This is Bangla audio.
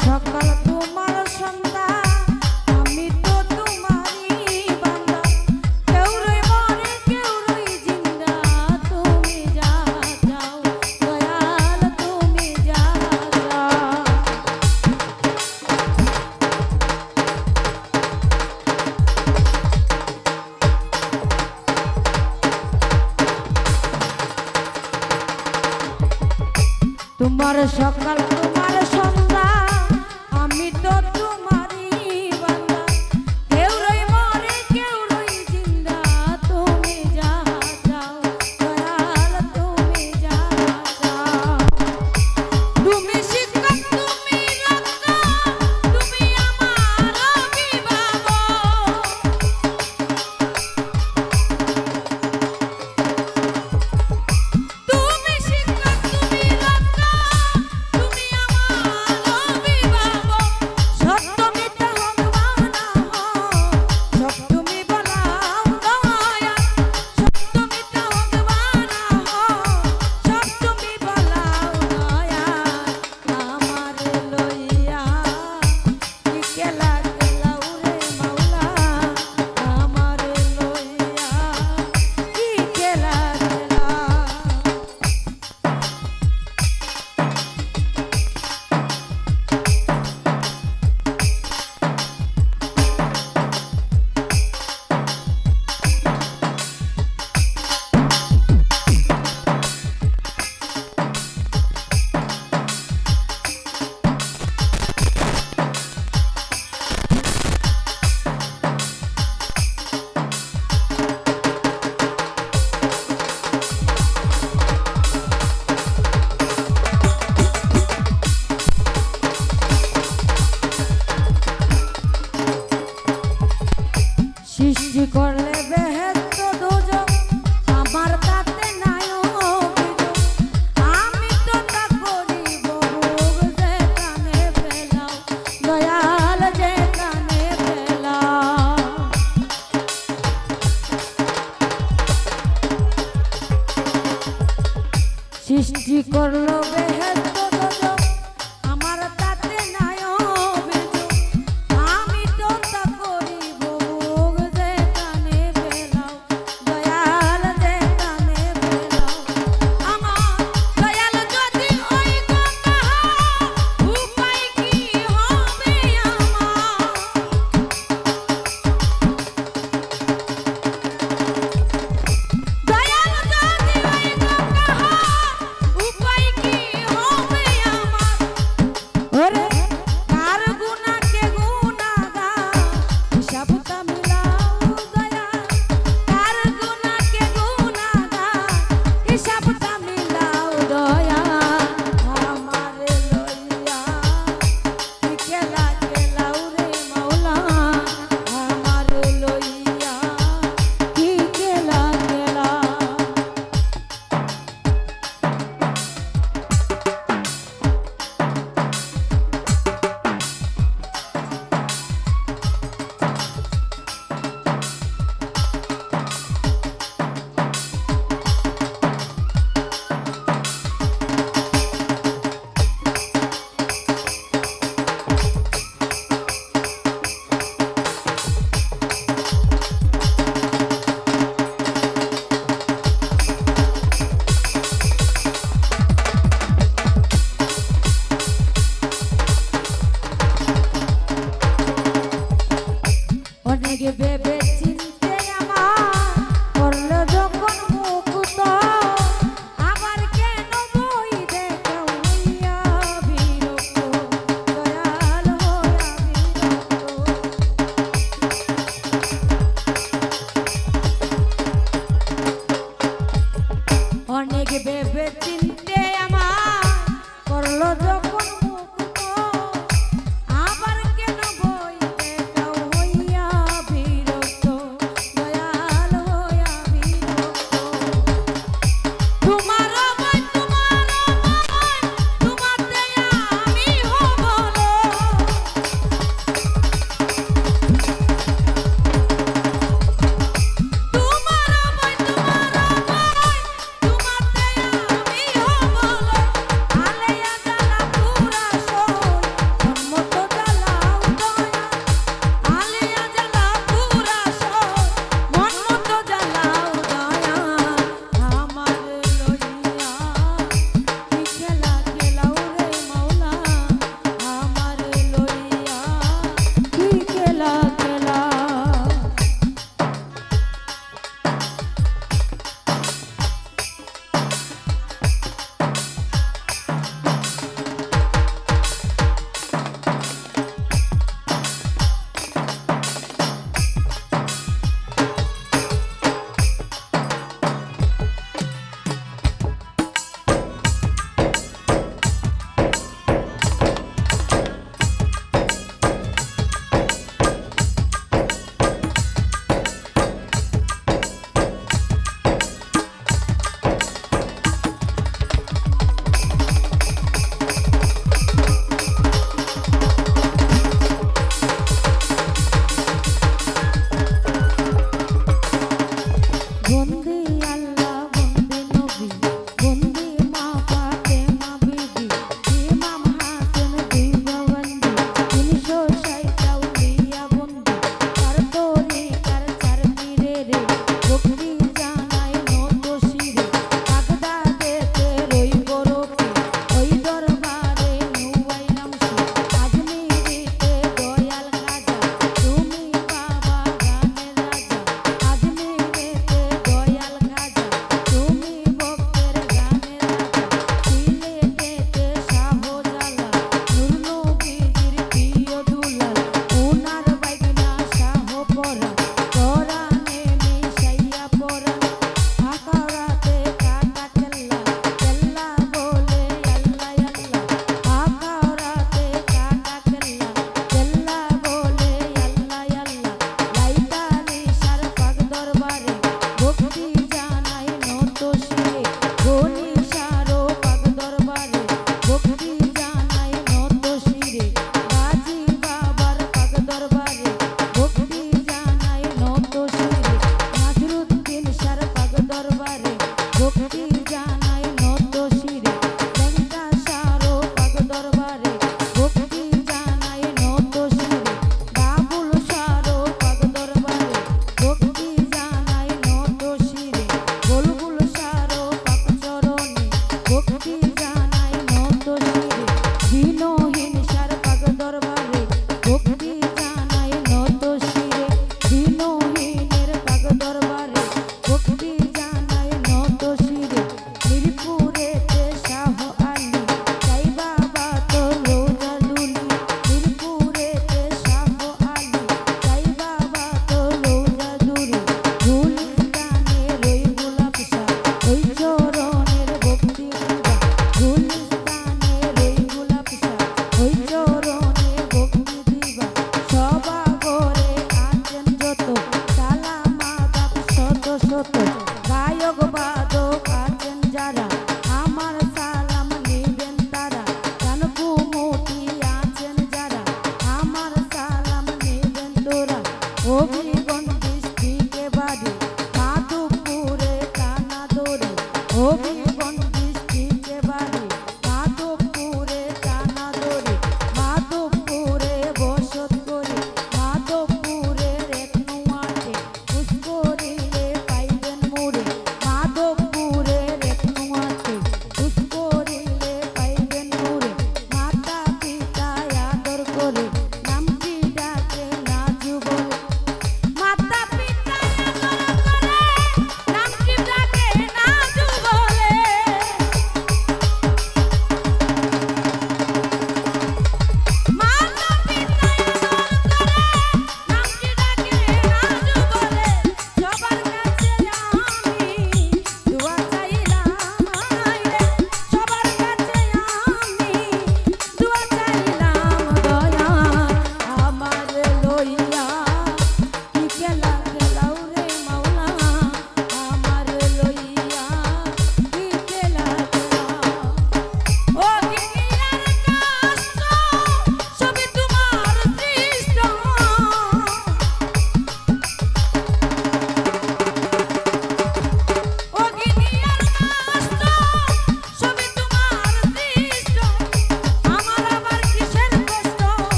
সকাল তোমার সন্ধ্যা আমি তো তোমারই বান্দা কেউ রই মরে কেউ রই জিন্দা তুমি যা যাও দয়াল তুমি যা যাও তোমার সকাল তোমার সন্ধ্যা আমি তো তোমারই বান্দা কেউ রই মরে কেউ রই জিন্দা তুমি যা যাও দয়াল তুমি যা যাও তুমি শিক্ষক তুমি রক্ষা তুমি আমার অভিভাবক তুমি শিক্ষক তুমি রক্ষা তুমি আমার অভিভাবক সত্য মিথ্যা হোক বা না হোক সব তুমি বলাও দয়া সত্য মিথ্যা হোক বা না হোক সব তুমি বলাও দয়া আমার লইয়া কি খেলা খেলাও রে মাওলা আমার লইয়া কি খেলা খেলা সৃষ্টি করলে বেহেশত দোজখ আমার তাতে নাই অভিযোগ আমি তো তা করিব ভোগ যেখানে পেলাম দয়াল যেখানে পেলাম সৃষ্টি করলো বেহেশত দোজখ আমার তাতে নাই অভিযোগ আমি তো তা করিব ভোগ যেখানে পেলাম দয়াল যেখানে পেলাম আমার দয়াল যদি ওই কথা উপায় কি হবে আমার দয়াল যদি ওই কথা উপায় কি হবে আমার ওরে